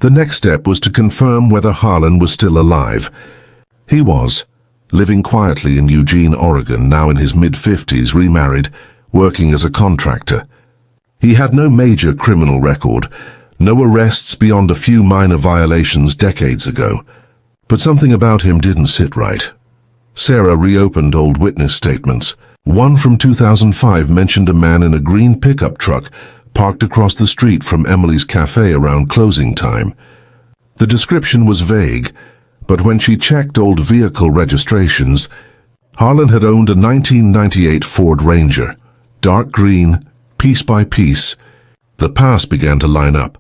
The next step was to confirm whether Harlan was still alive. He was, living quietly in Eugene, Oregon, now in his mid-50s, remarried, working as a contractor. He had no major criminal record, no arrests beyond a few minor violations decades ago. But something about him didn't sit right. Sarah reopened old witness statements. One from 2005 mentioned a man in a green pickup truck parked across the street from Emily's cafe around closing time. The description was vague, but when she checked old vehicle registrations, Harlan had owned a 1998 Ford Ranger, dark green, piece by piece. The past began to line up.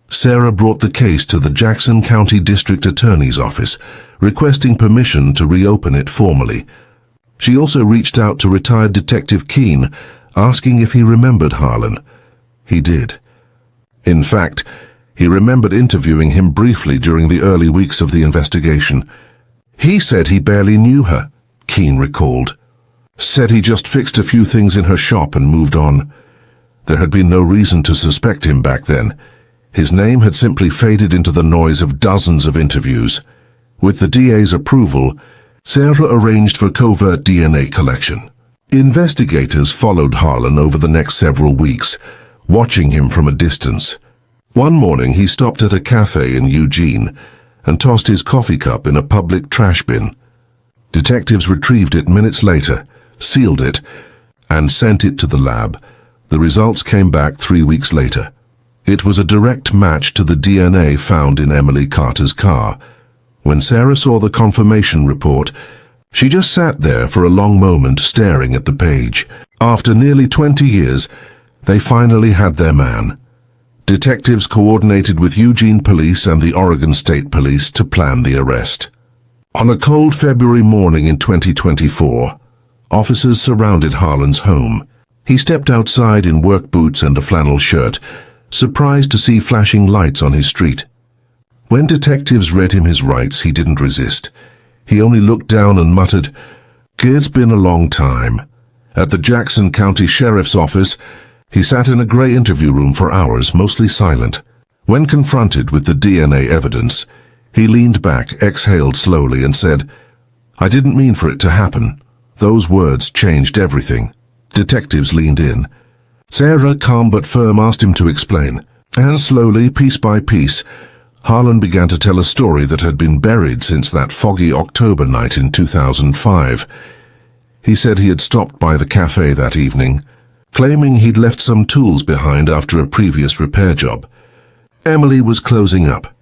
Sarah brought the case to the Jackson County District Attorney's Office, requesting permission to reopen it formally. She also reached out to retired Detective Keene, asking if he remembered Harlan. He did. In fact, he remembered interviewing him briefly during the early weeks of the investigation. He said he barely knew her, Keene recalled. Said he just fixed a few things in her shop and moved on. There had been no reason to suspect him back then. His name had simply faded into the noise of dozens of interviews. With the DA's approval, Sarah arranged for covert DNA collection. Investigators followed Harlan over the next several weeks, watching him from a distance. One morning he stopped at a cafe in Eugene and tossed his coffee cup in a public trash bin. Detectives retrieved it minutes later, sealed it, and sent it to the lab. The results came back 3 weeks later. It was a direct match to the DNA found in Emily Carter's car. When Sarah saw the confirmation report, she just sat there for a long moment staring at the page. After nearly 20 years, they finally had their man. Detectives coordinated with Eugene Police and the Oregon State Police to plan the arrest. On a cold February morning in 2024, officers surrounded Harlan's home. He stepped outside in work boots and a flannel shirt, surprised to see flashing lights on his street. When detectives read him his rights, he didn't resist. He only looked down and muttered, "It's been a long time." At the Jackson County Sheriff's Office, he sat in a gray interview room for hours, mostly silent. When confronted with the DNA evidence, he leaned back, exhaled slowly, and said, "I didn't mean for it to happen." Those words changed everything. Detectives leaned in. Sarah, calm but firm, asked him to explain. And slowly, piece by piece, Harlan began to tell a story that had been buried since that foggy October night in 2005. He said he had stopped by the cafe that evening, claiming he'd left some tools behind after a previous repair job. Emily was closing up.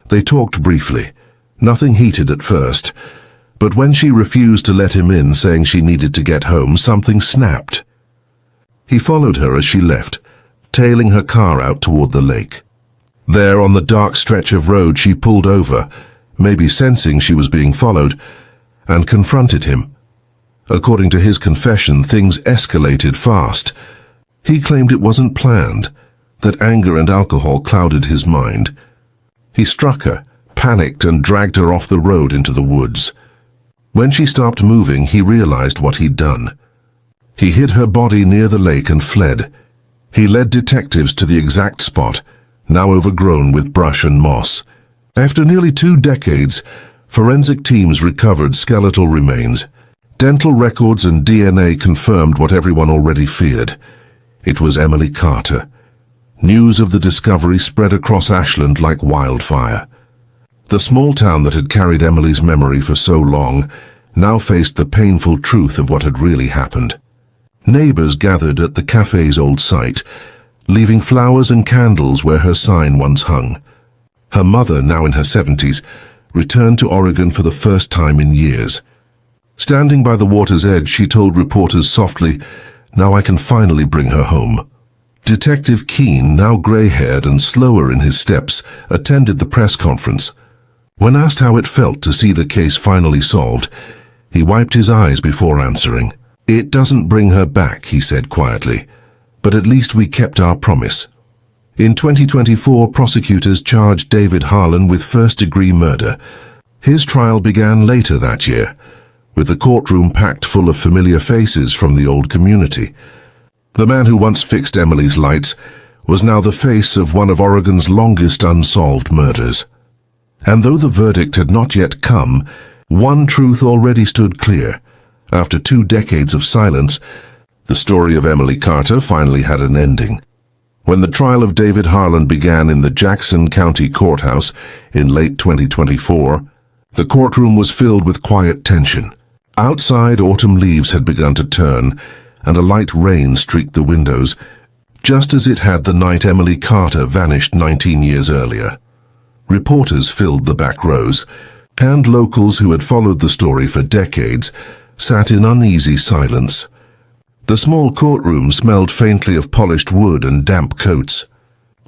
They talked briefly. Nothing heated at first, but when she refused to let him in, saying she needed to get home, something snapped. He followed her as she left, tailing her car out toward the lake. There, on the dark stretch of road, she pulled over, maybe sensing she was being followed, and confronted him. According to his confession, things escalated fast. He claimed it wasn't planned, that anger and alcohol clouded his mind. He struck her, panicked, and dragged her off the road into the woods. When she stopped moving, he realized what he'd done. He hid her body near the lake and fled. He led detectives to the exact spot, now overgrown with brush and moss. After nearly 2 decades, forensic teams recovered skeletal remains. Dental records and DNA confirmed what everyone already feared. It was Emily Carter. News of the discovery spread across Ashland like wildfire. The small town that had carried Emily's memory for so long now faced the painful truth of what had really happened. Neighbors gathered at the cafe's old site, leaving flowers and candles where her sign once hung. Her mother, now in her 70s, returned to Oregon for the first time in years. Standing by the water's edge, she told reporters softly, "Now I can finally bring her home." Detective Keene, now gray-haired and slower in his steps, attended the press conference. When asked how it felt to see the case finally solved, he wiped his eyes before answering. "It doesn't bring her back," he said quietly, "but at least we kept our promise." In 2024, prosecutors charged David Harlan with first-degree murder. His trial began later that year, with the courtroom packed full of familiar faces from the old community. The man who once fixed Emily's lights was now the face of one of Oregon's longest unsolved murders. And though the verdict had not yet come, one truth already stood clear. After 2 decades of silence, the story of Emily Carter finally had an ending. When the trial of David Harlan began in the Jackson County Courthouse in late 2024, the courtroom was filled with quiet tension. Outside, autumn leaves had begun to turn, and a light rain streaked the windows, just as it had the night Emily Carter vanished 19 years earlier. Reporters filled the back rows, and locals who had followed the story for decades sat in uneasy silence. The small courtroom smelled faintly of polished wood and damp coats.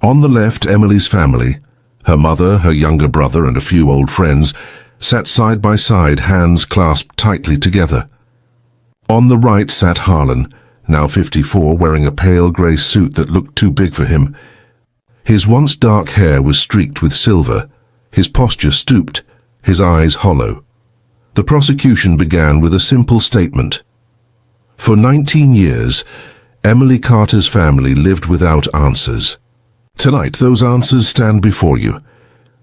On the left, Emily's family, her mother, her younger brother, and a few old friends, sat side by side, hands clasped tightly together. On the right sat Harlan, now 54, wearing a pale grey suit that looked too big for him. His once dark hair was streaked with silver, his posture stooped, his eyes hollow. The prosecution began with a simple statement. For 19 years, Emily Carter's family lived without answers. Tonight, those answers stand before you.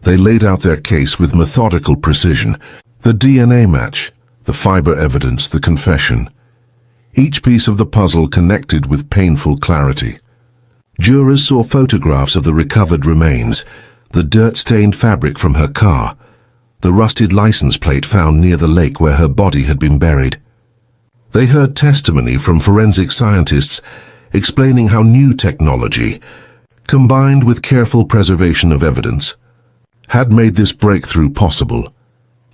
They laid out their case with methodical precision. The DNA match, the fiber evidence, the confession. Each piece of the puzzle connected with painful clarity. Jurors saw photographs of the recovered remains, the dirt-stained fabric from her car, the rusted license plate found near the lake where her body had been buried. They heard testimony from forensic scientists explaining how new technology, combined with careful preservation of evidence, had made this breakthrough possible.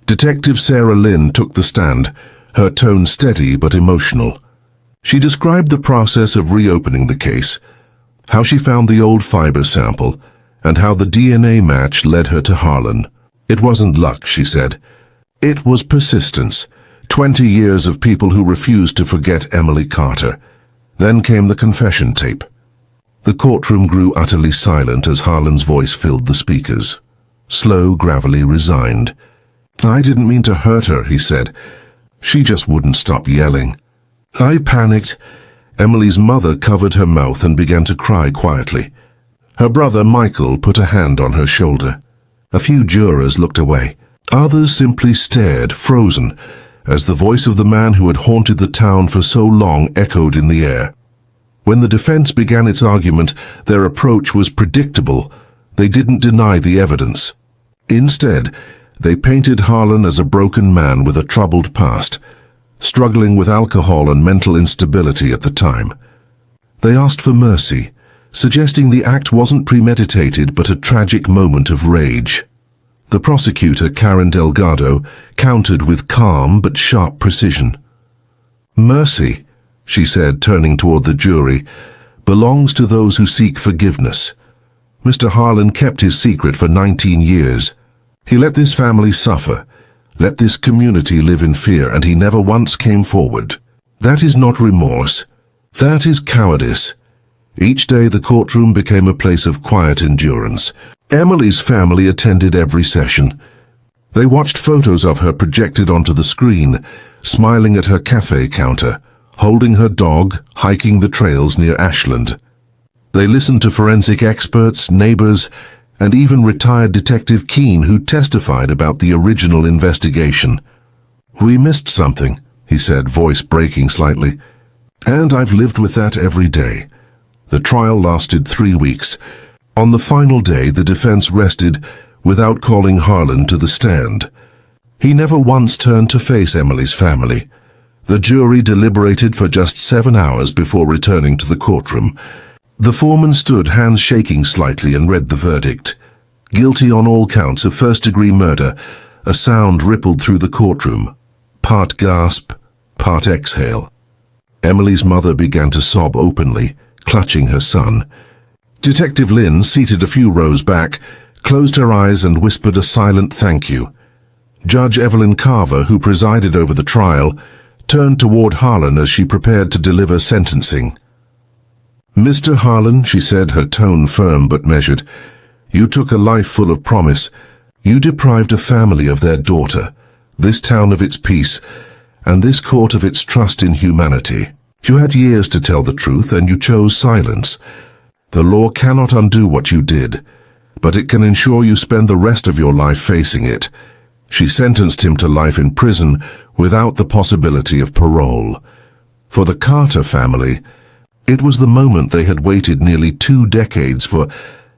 Detective Sarah Lynn took the stand, her tone steady but emotional. She described the process of reopening the case, how she found the old fiber sample, and how the DNA match led her to Harlan. It wasn't luck, she said. It was persistence. 20 years of people who refused to forget Emily Carter. Then came the confession tape. The courtroom grew utterly silent as Harlan's voice filled the speakers. Slow, gravelly, resigned. "I didn't mean to hurt her," he said. "She just wouldn't stop yelling." I panicked. Emily's mother covered her mouth and began to cry quietly. Her brother, Michael, put a hand on her shoulder. A few jurors looked away. Others simply stared, frozen, as the voice of the man who had haunted the town for so long echoed in the air. When the defense began its argument, their approach was predictable. They didn't deny the evidence. Instead, they painted Harlan as a broken man with a troubled past, struggling with alcohol and mental instability at the time. They asked for mercy, suggesting the act wasn't premeditated but a tragic moment of rage. The prosecutor, Karen Delgado, countered with calm but sharp precision. "Mercy," she said, turning toward the jury, "belongs to those who seek forgiveness. Mr. Harlan kept his secret for 19 years. He let this family suffer, let this community live in fear, and he never once came forward. That is not remorse. That is cowardice." Each day the courtroom became a place of quiet endurance. Emily's family attended every session. They watched photos of her projected onto the screen, smiling at her cafe counter, holding her dog, hiking the trails near Ashland. They listened to forensic experts, neighbors, and even retired Detective Keene, who testified about the original investigation. "We missed something," he said, voice breaking slightly. "And I've lived with that every day." The trial lasted 3 weeks. On the final day, the defense rested without calling Harlan to the stand. He never once turned to face Emily's family. The jury deliberated for just 7 hours before returning to the courtroom. The foreman stood, hands shaking slightly, and read the verdict. Guilty on all counts of first-degree murder. A sound rippled through the courtroom. Part gasp, part exhale. Emily's mother began to sob openly, clutching her son. Detective Lynn, seated a few rows back, closed her eyes and whispered a silent thank you. Judge Evelyn Carver, who presided over the trial, turned toward Harlan as she prepared to deliver sentencing. "Mr. Harlan," she said, her tone firm but measured, "you took a life full of promise. You deprived a family of their daughter, this town of its peace, and this court of its trust in humanity. You had years to tell the truth, and you chose silence. The law cannot undo what you did, but it can ensure you spend the rest of your life facing it. She sentenced him to life in prison without the possibility of parole. For the Carter family, it was the moment they had waited nearly 2 decades for,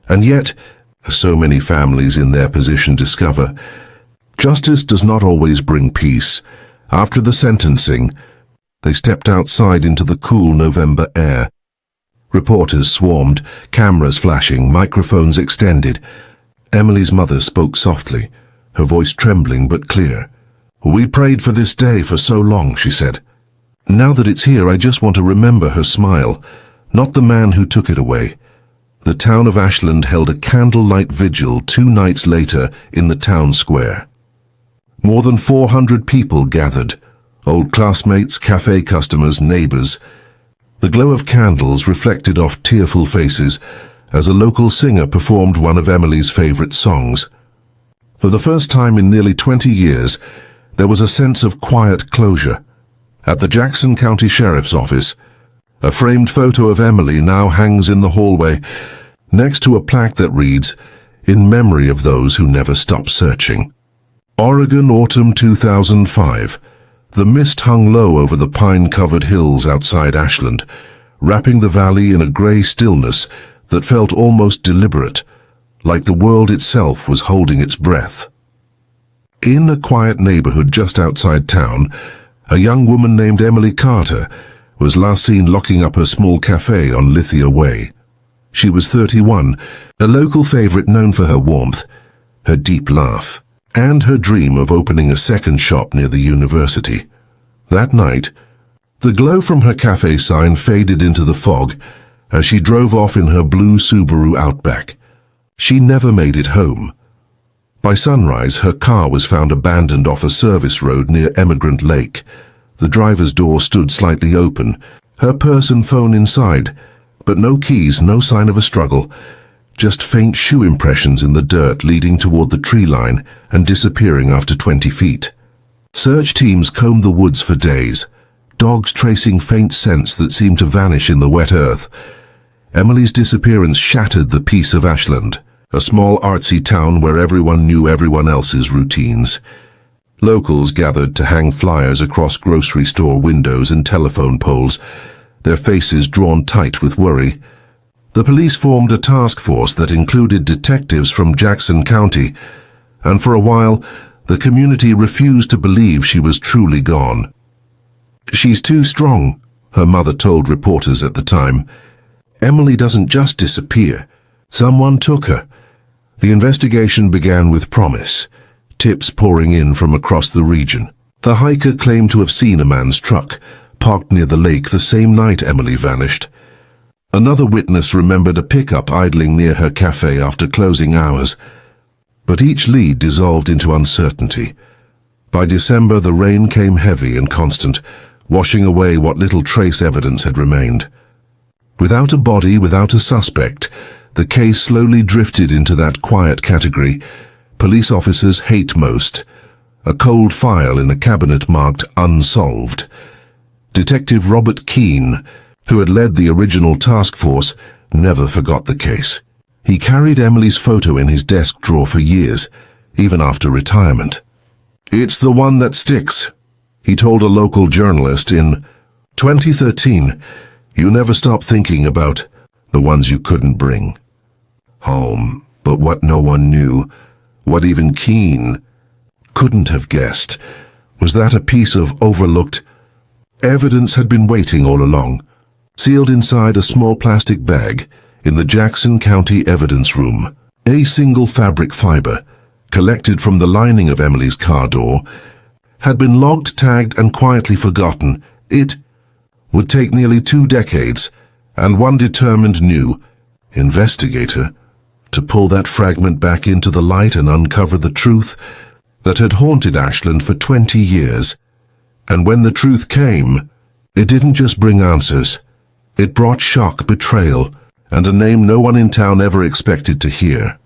and yet, as so many families in their position discover, justice does not always bring peace. After the sentencing, they stepped outside into the cool November air. Reporters swarmed, cameras flashing, microphones extended. Emily's mother spoke softly, her voice trembling but clear. "We prayed for this day for so long," she said. "Now that it's here, I just want to remember her smile, not the man who took it away." The town of Ashland held a candlelight vigil 2 nights later in the town square. More than 400 people gathered, old classmates, cafe customers, neighbors. The glow of candles reflected off tearful faces as a local singer performed one of Emily's favorite songs. For the first time in nearly 20 years, there was a sense of quiet closure. At the Jackson County Sheriff's Office, a framed photo of Emily now hangs in the hallway, next to a plaque that reads, "In memory of those who never stopped searching." Oregon, autumn 2005. The mist hung low over the pine-covered hills outside Ashland, wrapping the valley in a grey stillness that felt almost deliberate, like the world itself was holding its breath. In a quiet neighborhood just outside town, a young woman named Emily Carter was last seen locking up her small cafe on Lithia Way. She was 31, a local favorite known for her warmth, her deep laugh, and her dream of opening a second shop near the university. That night, the glow from her cafe sign faded into the fog as she drove off in her blue Subaru Outback. She never made it home. By sunrise, her car was found abandoned off a service road near Emigrant Lake. The driver's door stood slightly open, her purse and phone inside, but no keys, no sign of a struggle, just faint shoe impressions in the dirt leading toward the tree line and disappearing after 20 feet. Search teams combed the woods for days, dogs tracing faint scents that seemed to vanish in the wet earth. Emily's disappearance shattered the peace of Ashland, a small artsy town where everyone knew everyone else's routines. Locals gathered to hang flyers across grocery store windows and telephone poles, their faces drawn tight with worry. The police formed a task force that included detectives from Jackson County, and for a while, the community refused to believe she was truly gone. "She's too strong," her mother told reporters at the time. "Emily doesn't just disappear. Someone took her." The investigation began with promise, tips pouring in from across the region. The hiker claimed to have seen a man's truck parked near the lake the same night Emily vanished. Another witness remembered a pickup idling near her cafe after closing hours. But each lead dissolved into uncertainty. By December, the rain came heavy and constant, washing away what little trace evidence had remained. Without a body, without a suspect, the case slowly drifted into that quiet category police officers hate most, a cold file in a cabinet marked unsolved. Detective Robert Keene, who had led the original task force, never forgot the case. He carried Emily's photo in his desk drawer for years, even after retirement. "It's the one that sticks," he told a local journalist in 2013. "You never stop thinking about the ones you couldn't bring home." But what no one knew, what even Keene couldn't have guessed, was that a piece of overlooked evidence had been waiting all along, sealed inside a small plastic bag in the Jackson County evidence room. A single fabric fiber, collected from the lining of Emily's car door, had been logged, tagged, and quietly forgotten. It would take nearly 2 decades and one determined new investigator to pull that fragment back into the light and uncover the truth that had haunted Ashland for 20 years. And when the truth came, it didn't just bring answers. It brought shock, betrayal, and a name no one in town ever expected to hear.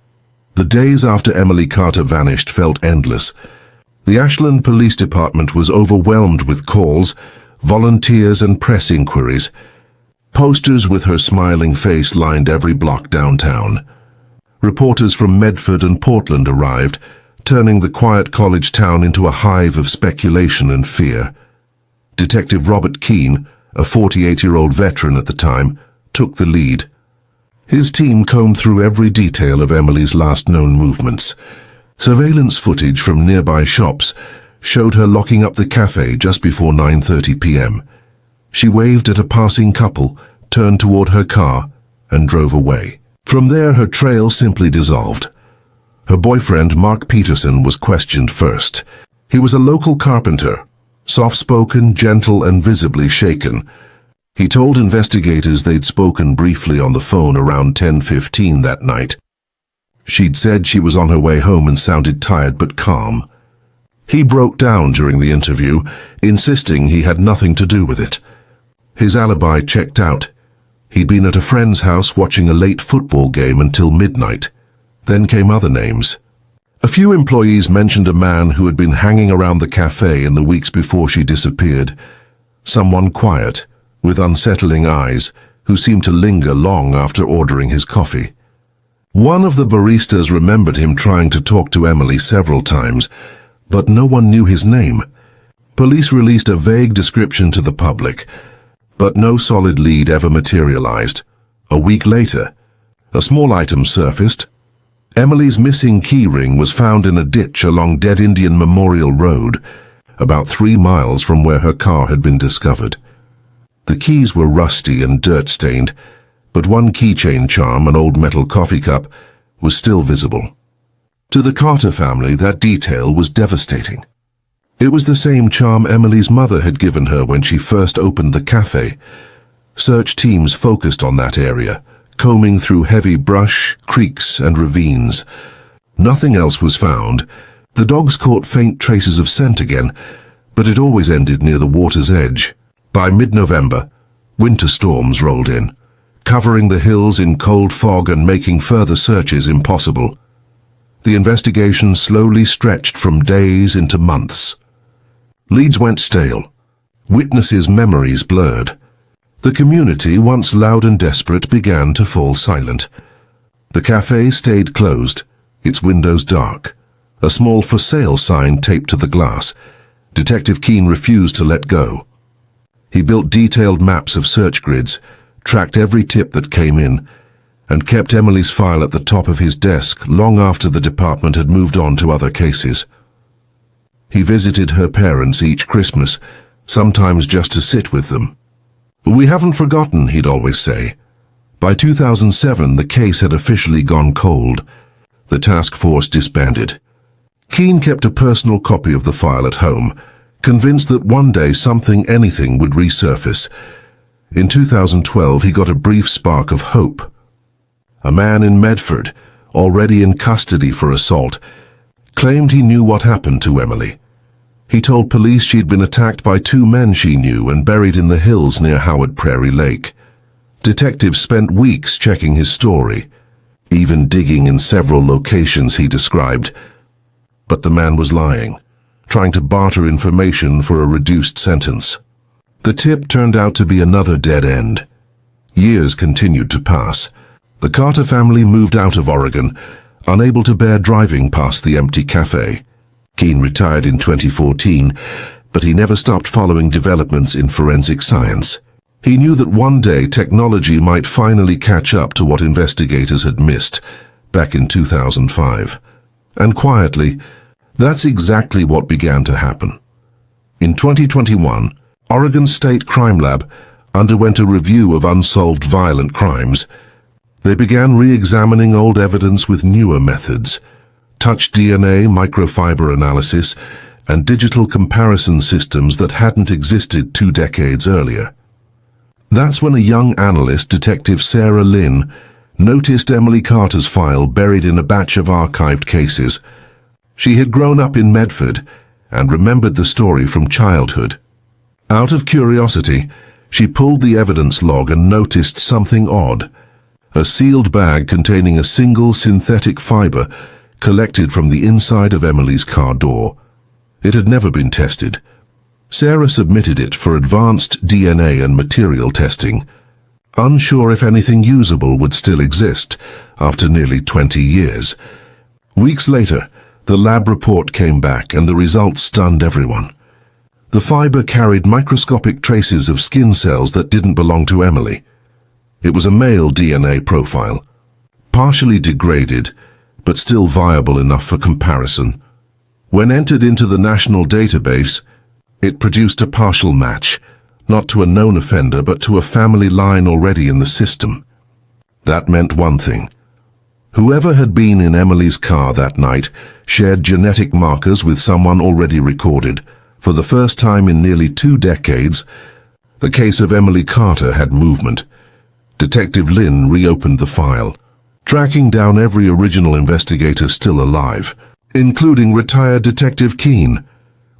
The days after Emily Carter vanished felt endless. The Ashland Police Department was overwhelmed with calls, volunteers, and press inquiries. Posters with her smiling face lined every block downtown. Reporters from Medford and Portland arrived, turning the quiet college town into a hive of speculation and fear. Detective Robert Keene, a 48-year-old veteran at the time, took the lead. His team combed through every detail of Emily's last known movements. Surveillance footage from nearby shops showed her locking up the cafe just before 9:30 p.m. She waved at a passing couple, turned toward her car, and drove away. From there, her trail simply dissolved. Her boyfriend, Mark Peterson, was questioned first. He was a local carpenter, soft-spoken, gentle, and visibly shaken. He told investigators they'd spoken briefly on the phone around 10:15 that night. She'd said she was on her way home and sounded tired but calm. He broke down during the interview, insisting he had nothing to do with it. His alibi checked out. He'd been at a friend's house watching a late football game until midnight. Then came other names. A few employees mentioned a man who had been hanging around the cafe in the weeks before she disappeared. Someone quiet, with unsettling eyes, who seemed to linger long after ordering his coffee. One of the baristas remembered him trying to talk to Emily several times, but no one knew his name. Police released a vague description to the public, but no solid lead ever materialized. A week later, a small item surfaced. Emily's missing keyring was found in a ditch along Dead Indian Memorial Road, about 3 miles from where her car had been discovered. The keys were rusty and dirt-stained, but one keychain charm, an old metal coffee cup, was still visible. To the Carter family, that detail was devastating. It was the same charm Emily's mother had given her when she first opened the cafe. Search teams focused on that area, combing through heavy brush, creeks, and ravines. Nothing else was found. The dogs caught faint traces of scent again, but it always ended near the water's edge. By mid-November, winter storms rolled in, covering the hills in cold fog and making further searches impossible. The investigation slowly stretched from days into months. Leads went stale. Witnesses' memories blurred. The community, once loud and desperate, began to fall silent. The cafe stayed closed, its windows dark. A small for sale sign taped to the glass. Detective Keene refused to let go. He built detailed maps of search grids, tracked every tip that came in, and kept Emily's file at the top of his desk long after the department had moved on to other cases. He visited her parents each Christmas, sometimes just to sit with them. "We haven't forgotten," he'd always say. By 2007, the case had officially gone cold. The task force disbanded. Keene kept a personal copy of the file at home, convinced that one day anything would resurface. In 2012, he got a brief spark of hope. A man in Medford, already in custody for assault, claimed he knew what happened to Emily. He told police she'd been attacked by 2 men she knew and buried in the hills near Howard Prairie Lake. Detectives spent weeks checking his story, even digging in several locations he described. But the man was lying, trying to barter information for a reduced sentence. The tip turned out to be another dead end. Years continued to pass. The Carter family moved out of Oregon, unable to bear driving past the empty cafe. Keene retired in 2014, but he never stopped following developments in forensic science. He knew that one day technology might finally catch up to what investigators had missed back in 2005. And quietly, that's exactly what began to happen. In 2021, Oregon State Crime Lab underwent a review of unsolved violent crimes. They began re-examining old evidence with newer methods, touch DNA, microfiber analysis, and digital comparison systems that hadn't existed 2 decades earlier. That's when a young analyst, Detective Sarah Lynn, noticed Emily Carter's file buried in a batch of archived cases. She had grown up in Medford and remembered the story from childhood. Out of curiosity, she pulled the evidence log and noticed something odd. A sealed bag containing a single synthetic fiber collected from the inside of Emily's car door. It had never been tested. Sarah submitted it for advanced DNA and material testing. unsure if anything usable would still exist after nearly 20 years. Weeks later, the lab report came back and the results stunned everyone. The fiber carried microscopic traces of skin cells that didn't belong to Emily. It was a male DNA profile, partially degraded, but still viable enough for comparison. When entered into the national database, it produced a partial match, not to a known offender, but to a family line already in the system. That meant one thing. Whoever had been in Emily's car that night shared genetic markers with someone already recorded. For the first time in nearly 2 decades, the case of Emily Carter had movement. Detective Lynn reopened the file, tracking down every original investigator still alive, including retired Detective Keene.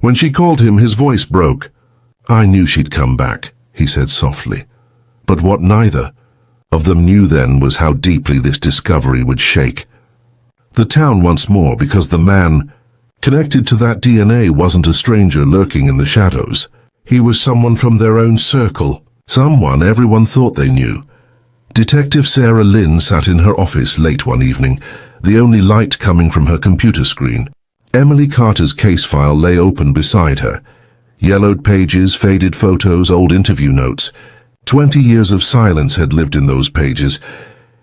When she called him, his voice broke. "I knew she'd come back," he said softly. But what neither of them knew then was how deeply this discovery would shake the town once more, because the man connected to that DNA wasn't a stranger lurking in the shadows. He was someone from their own circle, someone everyone thought they knew. Detective Sarah Lynn sat in her office late one evening, the only light coming from her computer screen. Emily Carter's case file lay open beside her. Yellowed pages, faded photos, old interview notes. 20 years of silence had lived in those pages,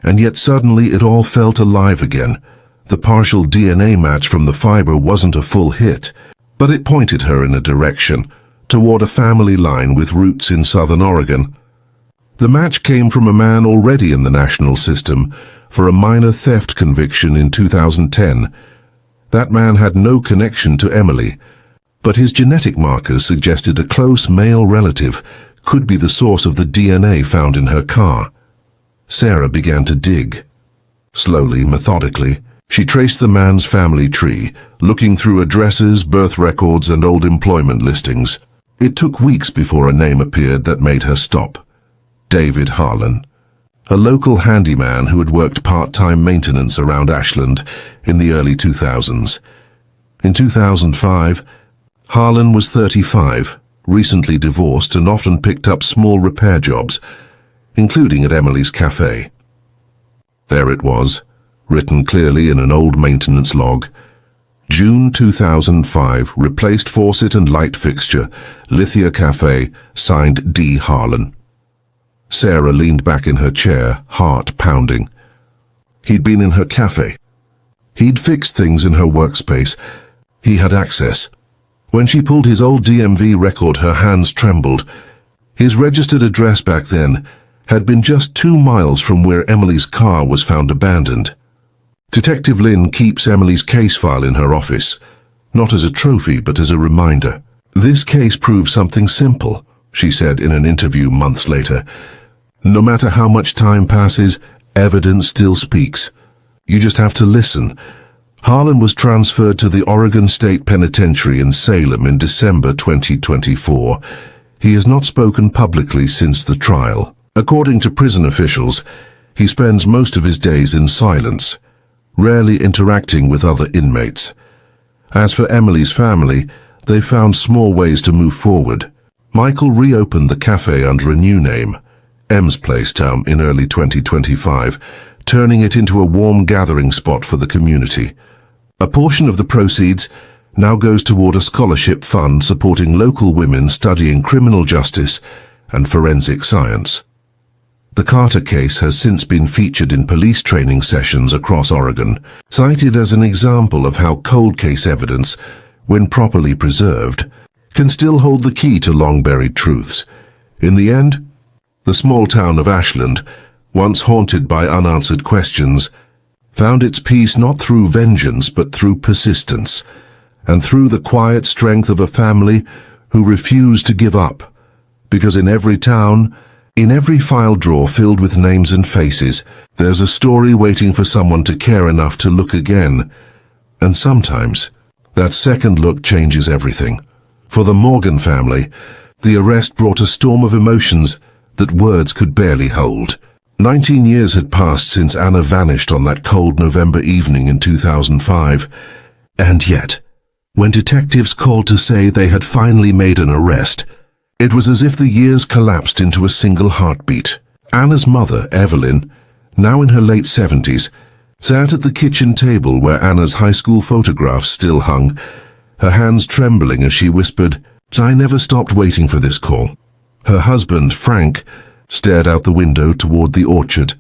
and yet suddenly it all felt alive again. The partial DNA match from the fiber wasn't a full hit, but it pointed her in a direction, toward a family line with roots in southern Oregon. The match came from a man already in the national system for a minor theft conviction in 2010. That man had no connection to Emily, but his genetic markers suggested a close male relative could be the source of the DNA found in her car. Sarah began to dig. Slowly, methodically, she traced the man's family tree, looking through addresses, birth records, and old employment listings. It took weeks before a name appeared that made her stop. David Harlan, a local handyman who had worked part-time maintenance around Ashland in the early 2000s. In 2005, Harlan was 35, recently divorced, and often picked up small repair jobs, including at Emily's cafe. There it was, written clearly in an old maintenance log. June 2005, replaced faucet and light fixture, Lithia Cafe, signed D. Harlan. Sarah leaned back in her chair, heart pounding. He'd been in her cafe. He'd fixed things in her workspace. He had access. When she pulled his old DMV record, her hands trembled. His registered address back then had been just 2 miles from where Emily's car was found abandoned. Detective Lynn keeps Emily's case file in her office, not as a trophy but as a reminder. "This case proves something simple," she said in an interview months later. "No matter how much time passes, evidence still speaks. You just have to listen." Harlan was transferred to the Oregon State Penitentiary in Salem in December 2024. He has not spoken publicly since the trial. According to prison officials, he spends most of his days in silence, rarely interacting with other inmates. As for Emily's family, they found small ways to move forward. Michael reopened the cafe under a new name, M's Place, in early 2025, turning it into a warm gathering spot for the community. A portion of the proceeds now goes toward a scholarship fund supporting local women studying criminal justice and forensic science. The Carter case has since been featured in police training sessions across Oregon, cited as an example of how cold case evidence, when properly preserved, can still hold the key to long-buried truths. In the end, the small town of Ashland, once haunted by unanswered questions, found its peace not through vengeance but through persistence, and through the quiet strength of a family who refused to give up. Because in every town, in every file drawer filled with names and faces, there's a story waiting for someone to care enough to look again. And sometimes, that second look changes everything. For the Morgan family, the arrest brought a storm of emotions that words could barely hold. 19 years had passed since Anna vanished on that cold November evening in 2005. And yet, when detectives called to say they had finally made an arrest, it was as if the years collapsed into a single heartbeat. Anna's mother, Evelyn, now in her late 70s, sat at the kitchen table where Anna's high school photographs still hung, her hands trembling as she whispered, "I never stopped waiting for this call." Her husband, Frank, stared out the window toward the orchard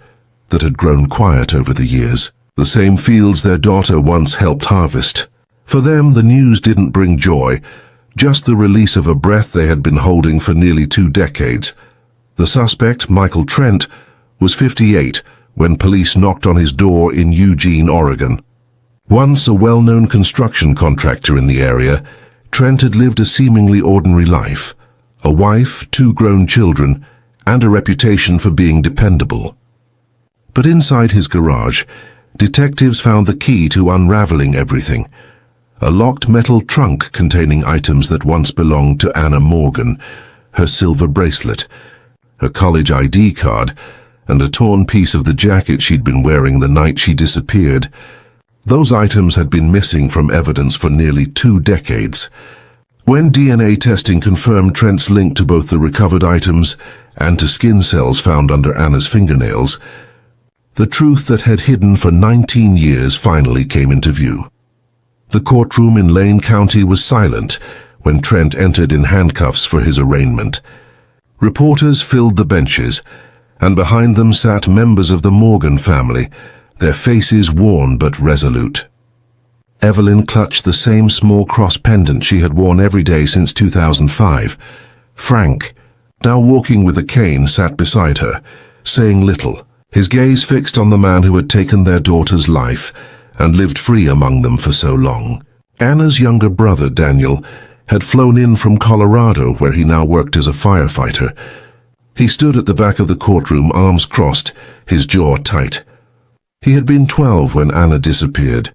that had grown quiet over the years, the same fields their daughter once helped harvest. For them, the news didn't bring joy, just the release of a breath they had been holding for nearly 2 decades. The suspect, Michael Trent, was 58 when police knocked on his door in Eugene, Oregon. Once a well-known construction contractor in the area, Trent had lived a seemingly ordinary life, a wife, 2 grown children, and a reputation for being dependable. But inside his garage, detectives found the key to unraveling everything. A locked metal trunk containing items that once belonged to Anna Morgan, her silver bracelet, her college ID card, and a torn piece of the jacket she'd been wearing the night she disappeared. Those items had been missing from evidence for nearly 2 decades. When DNA testing confirmed Trent's link to both the recovered items and to skin cells found under Anna's fingernails, the truth that had hidden for 19 years finally came into view. The courtroom in Lane County was silent when Trent entered in handcuffs for his arraignment. Reporters filled the benches, and behind them sat members of the Morgan family, their faces worn but resolute. Evelyn clutched the same small cross pendant she had worn every day since 2005. Frank, now walking with a cane, sat beside her, saying little, his gaze fixed on the man who had taken their daughter's life and lived free among them for so long. Anna's younger brother, Daniel, had flown in from Colorado, where he now worked as a firefighter. He stood at the back of the courtroom, arms crossed, his jaw tight. He had been 12 when Anna disappeared,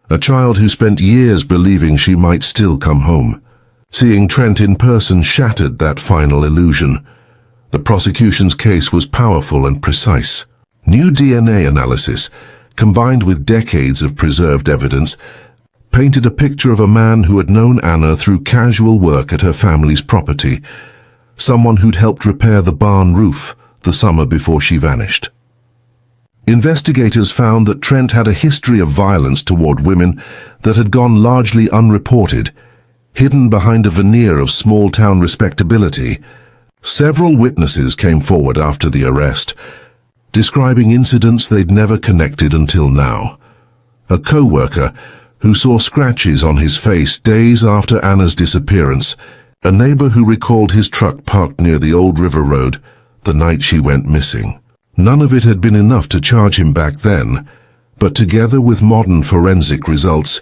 a child who spent years believing she might still come home. Seeing Trent in person shattered that final illusion. The prosecution's case was powerful and precise. New DNA analysis, combined with decades of preserved evidence, painted a picture of a man who had known Anna through casual work at her family's property, someone who'd helped repair the barn roof the summer before she vanished. Investigators found that Trent had a history of violence toward women that had gone largely unreported, hidden behind a veneer of small-town respectability. Several witnesses came forward after the arrest, describing incidents they'd never connected until now. A co-worker who saw scratches on his face days after Anna's disappearance, a neighbor who recalled his truck parked near the old river road the night she went missing. None of it had been enough to charge him back then, but together with modern forensic results,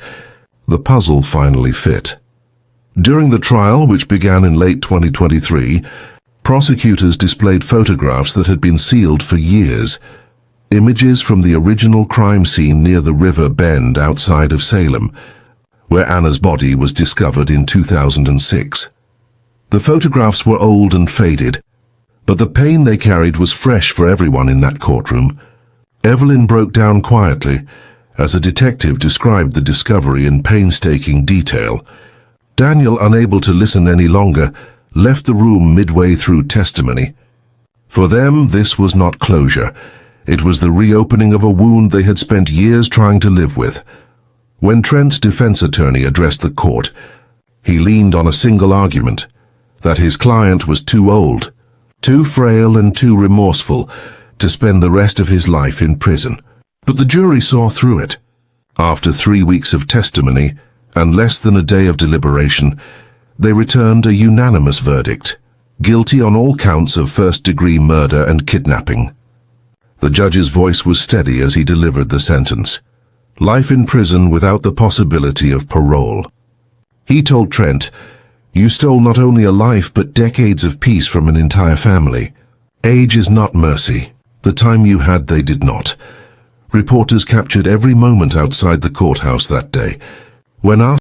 the puzzle finally fit. During the trial, which began in late 2023, prosecutors displayed photographs that had been sealed for years, images from the original crime scene near the river bend outside of Salem, where Anna's body was discovered in 2006. The photographs were old and faded, but the pain they carried was fresh for everyone in that courtroom. Evelyn broke down quietly as a detective described the discovery in painstaking detail. Daniel, unable to listen any longer, left the room midway through testimony. For them, this was not closure. It was the reopening of a wound they had spent years trying to live with. When Trent's defense attorney addressed the court, he leaned on a single argument, that his client was too old, too frail and too remorseful to spend the rest of his life in prison. But the jury saw through it. After 3 weeks of testimony and less than a day of deliberation, they returned a unanimous verdict, guilty on all counts of first-degree murder and kidnapping. The judge's voice was steady as he delivered the sentence. Life in prison without the possibility of parole. He told Trent, "You stole not only a life but decades of peace from an entire family. Age is not mercy. The time you had, they did not." Reporters captured every moment outside the courthouse that day. When asked